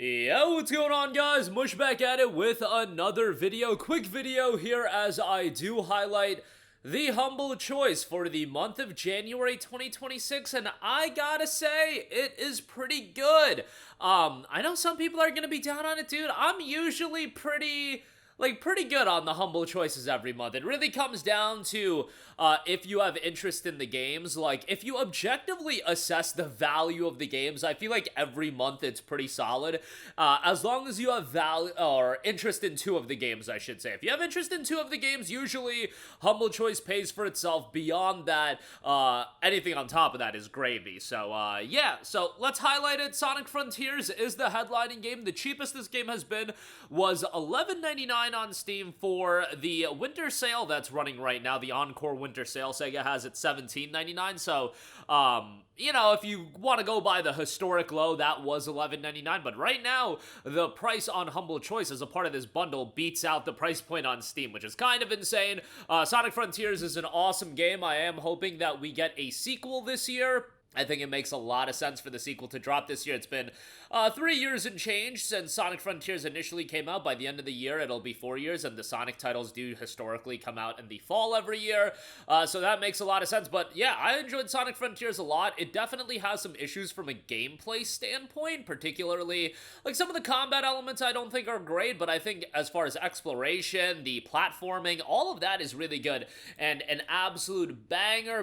Yo, what's going on, guys? Mush back at it with another video. Quick video here as I do highlight the humble choice for the month of January 2026, and I gotta say, it is pretty good. I know some people are gonna be down on it, dude. I'm usually pretty good on the humble choices every month. It really comes down to if you have interest in the games. Like, if you objectively assess the value of the games, I feel like every month it's pretty solid. As long as you have value or interest in two of the games, I should say. If you have interest in two of the games, usually humble choice pays for itself. Beyond that, anything on top of that is gravy. So yeah, so let's highlight it. Sonic Frontiers is the headlining game. The cheapest this game has been was $11.99 on Steam for the winter sale that's running right now. The Encore winter sale, Sega has it $17.99. So, you know, if you want to go by the historic low, that was $11.99. But right now, the price on Humble Choice as a part of this bundle beats out the price point on Steam, which is kind of insane. Sonic Frontiers is an awesome game. I am hoping that we get a sequel this year. I think it makes a lot of sense for the sequel to drop this year. It's been 3 years and change since Sonic Frontiers initially came out. By the end of the year, it'll be 4 years, and the Sonic titles do historically come out in the fall every year. So that makes a lot of sense. But yeah, I enjoyed Sonic Frontiers a lot. It definitely has some issues from a gameplay standpoint, particularly like some of the combat elements I don't think are great, but I think as far as exploration, the platforming, all of that is really good, and an absolute banger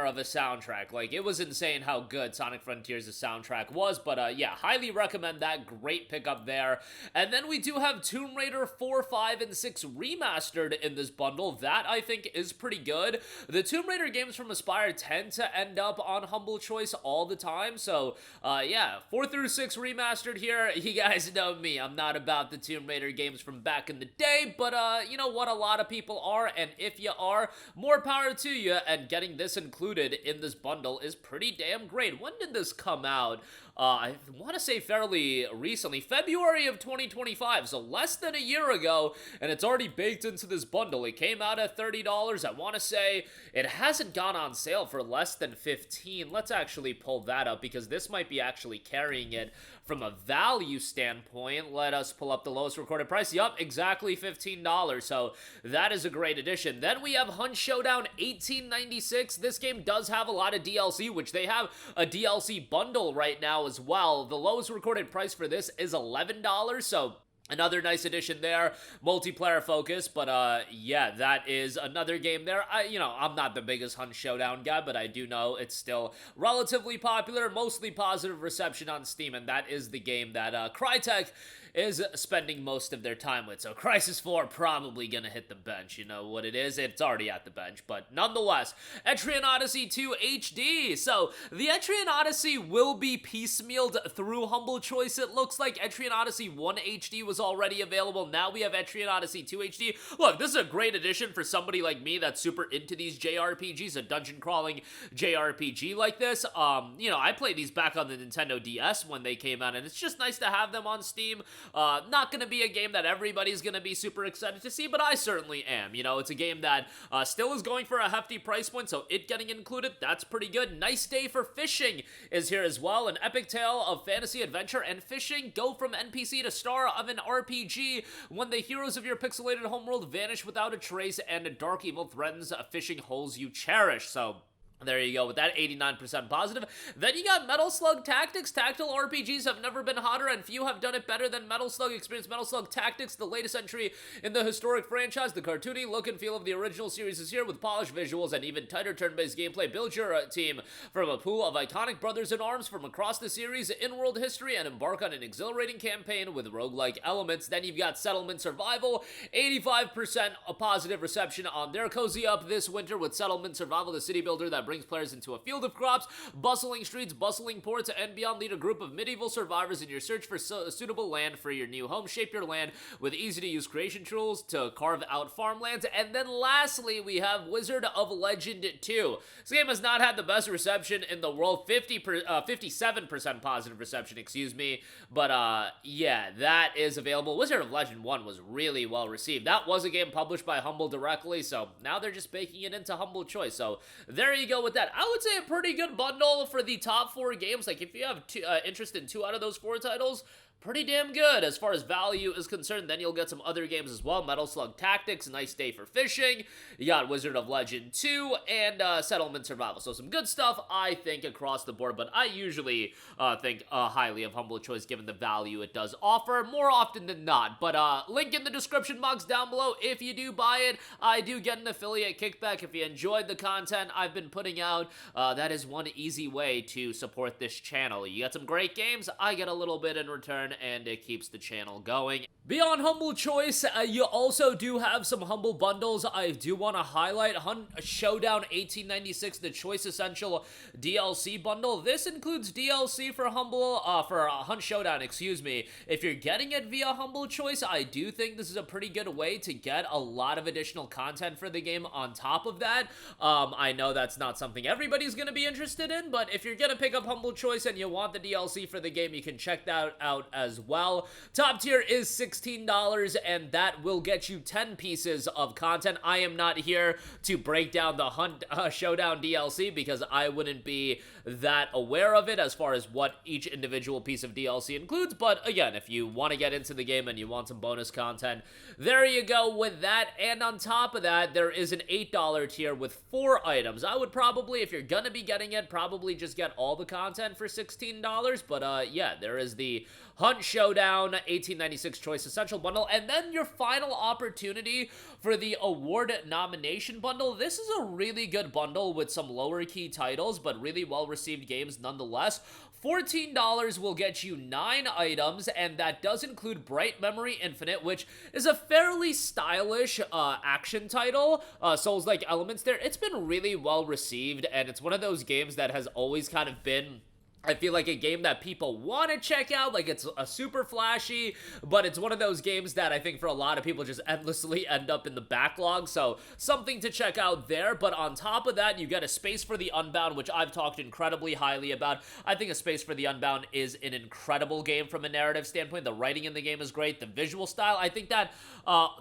of a soundtrack. Like, it was insane how good Sonic Frontiers' soundtrack was, but yeah, highly recommend that. Great pickup there. And then we do have Tomb Raider 4, 5, and 6 remastered in this bundle. That, I think, is pretty good. The Tomb Raider games from Aspyr tend to end up on Humble Choice all the time, so yeah, 4 through 6 remastered here. You guys know me, I'm not about the Tomb Raider games from back in the day, but you know what, a lot of people are, and if you are, more power to you, and getting this included in this bundle is pretty damn great. When did this come out? I want to say fairly recently, February of 2025, so less than a year ago, and it's already baked into this bundle. It came out at $30. I want to say it hasn't gone on sale for less than $15. Let's actually pull that up, because this might be actually carrying it from a value standpoint. Let us pull up the lowest recorded price. Yup, exactly $15, so that is a great addition. Then we have Hunt Showdown 1896. This game does have a lot of DLC, which they have a DLC bundle right now as well. The lowest recorded price for this is $11, so another nice addition there, multiplayer focus, but yeah, that is another game there. I'm not the biggest Hunt Showdown guy, but I do know it's still relatively popular, mostly positive reception on Steam, and that is the game that Crytek is spending most of their time with. So Crysis 4 probably gonna hit the bench. You know what it is? It's already at the bench, but nonetheless, Etrian Odyssey 2 HD. So the Etrian Odyssey will be piecemealed through Humble Choice. It looks like Etrian Odyssey 1 HD was already available. Now we have Etrian Odyssey 2 HD. Look, this is a great addition for somebody like me that's super into these JRPGs, a dungeon crawling JRPG like this. I played these back on the Nintendo DS when they came out, and it's just nice to have them on Steam. Not gonna be a game that everybody's gonna be super excited to see, but I certainly am. You know, it's a game that still is going for a hefty price point, so it getting included, that's pretty good. Nice Day for Fishing is here as well. An epic tale of fantasy, adventure, and fishing. Go from NPC to star of an RPG when the heroes of your pixelated homeworld vanish without a trace and dark evil threatens fishing holes you cherish. So there you go with that, 89% positive. Then you got Metal Slug Tactics. Tactical RPGs have never been hotter, and few have done it better than Metal Slug. Experience Metal Slug Tactics, the latest entry in the historic franchise. The cartoony look and feel of the original series is here with polished visuals and even tighter turn-based gameplay. Build your team from a pool of iconic brothers in arms from across the series' in-world history and embark on an exhilarating campaign with roguelike elements. Then you've got Settlement Survival, 85% a positive reception on their cozy up this winter with Settlement Survival, the city builder that brings players into a field of crops, bustling streets, bustling ports, and beyond. Lead a group of medieval survivors in your search for suitable land for your new home. Shape your land with easy-to-use creation tools to carve out farmlands. And then lastly, we have Wizard of Legend 2. This game has not had the best reception in the world, 57% positive reception, excuse me. But yeah, that is available. Wizard of Legend 1 was really well received. That was a game published by Humble directly, so now they're just baking it into Humble Choice. So there you go with that. I would say a pretty good bundle for the top 4 games. Like, if you have interest in 2 out of those 4 titles, pretty damn good as far as value is concerned. Then you'll get some other games as well. Metal Slug Tactics, Nice Day for Fishing. You got Wizard of Legend 2 and Settlement Survival. So some good stuff, I think, across the board. But I usually think highly of Humble Choice given the value it does offer more often than not. But link in the description box down below. If you do buy it, I do get an affiliate kickback. If you enjoyed the content I've been putting out, that is one easy way to support this channel. You got some great games, I get a little bit in return, and it keeps the channel going. Beyond Humble Choice, you also do have some Humble bundles I do want to highlight. Showdown 1896, the Choice Essential DLC bundle. This includes DLC for Hunt Showdown, excuse me. If you're getting it via Humble Choice, I do think this is a pretty good way to get a lot of additional content for the game on top of that. I know that's not something everybody's going to be interested in, but if you're going to pick up Humble Choice and you want the DLC for the game, you can check that out as well. Top tier is $16, and that will get you 10 pieces of content. I am not here to break down the Hunt Showdown DLC because I wouldn't be that aware of it as far as what each individual piece of DLC includes, but again, if you want to get into the game and you want some bonus content, there you go with that. And on top of that, there is an $8 tier with 4 items. I would probably, if you're gonna be getting it, probably just get all the content for $16, but yeah, there is the Hunt Showdown 1896 Choice Essential Bundle, and then your final opportunity for the Award Nomination Bundle. This is a really good bundle with some lower key titles, but really well-received games nonetheless. $14 will get you 9 items, and that does include Bright Memory Infinite, which is a fairly stylish action title. Souls-like elements there. It's been really well-received, and it's one of those games that has always kind of been, I feel like, a game that people want to check out. Like, it's a super flashy, but it's one of those games that I think for a lot of people just endlessly end up in the backlog, so something to check out there. But on top of that, you get A Space for the Unbound, which I've talked incredibly highly about. I think A Space for the Unbound is an incredible game from a narrative standpoint. The writing in the game is great. The visual style, I think that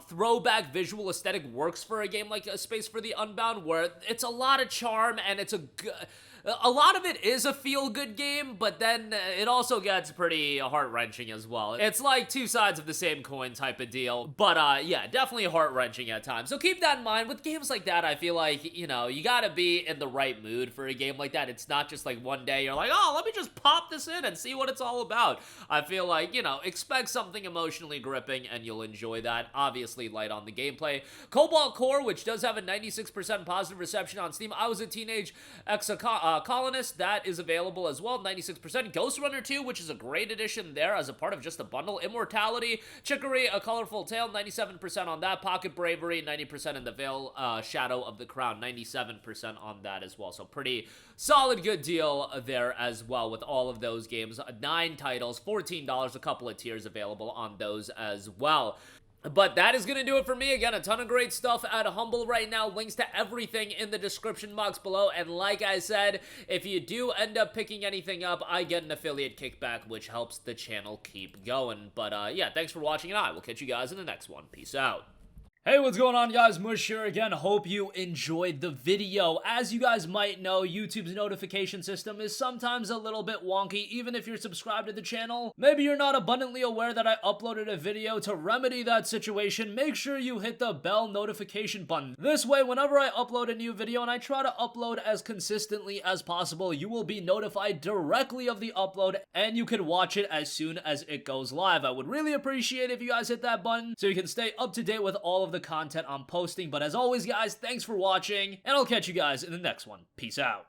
throwback visual aesthetic works for a game like A Space for the Unbound, where it's a lot of charm and it's a lot of it is a feel-good game, but then it also gets pretty heart-wrenching as well. It's like two sides of the same coin type of deal, but yeah, definitely heart-wrenching at times. So keep that in mind. With games like that, I feel like, you know, you gotta be in the right mood for a game like that. It's not just like one day you're like, oh, let me just pop this in and see what it's all about. I feel like, you know, expect something emotionally gripping and you'll enjoy that. Obviously, light on the gameplay. Cobalt Core, which does have a 96% positive reception on Steam. I Was a Teenage Colonist, that is available as well, 96%. Ghost Runner 2, which is a great addition there as a part of just the bundle. Immortality, Chicory, A Colorful Tale, 97% on that. Pocket Bravery, 90% in the Veil, Shadow of the Crown, 97% on that as well. So pretty solid, good deal there as well with all of those games. 9 titles, $14, a couple of tiers available on those as well. But that is going to do it for me. Again, a ton of great stuff at Humble right now. Links to everything in the description box below. And like I said, if you do end up picking anything up, I get an affiliate kickback, which helps the channel keep going. But yeah, thanks for watching, and I will catch you guys in the next one. Peace out. Hey, what's going on, guys? Mush here again. Hope you enjoyed the video. As you guys might know, YouTube's notification system is sometimes a little bit wonky, even if you're subscribed to the channel. Maybe you're not abundantly aware that I uploaded a video. To remedy that situation, make sure you hit the bell notification button. This way, whenever I upload a new video, and I try to upload as consistently as possible, you will be notified directly of the upload, and you can watch it as soon as it goes live. I would really appreciate if you guys hit that button so you can stay up to date with all of the content I'm posting. But as always, guys, thanks for watching, and I'll catch you guys in the next one. Peace out.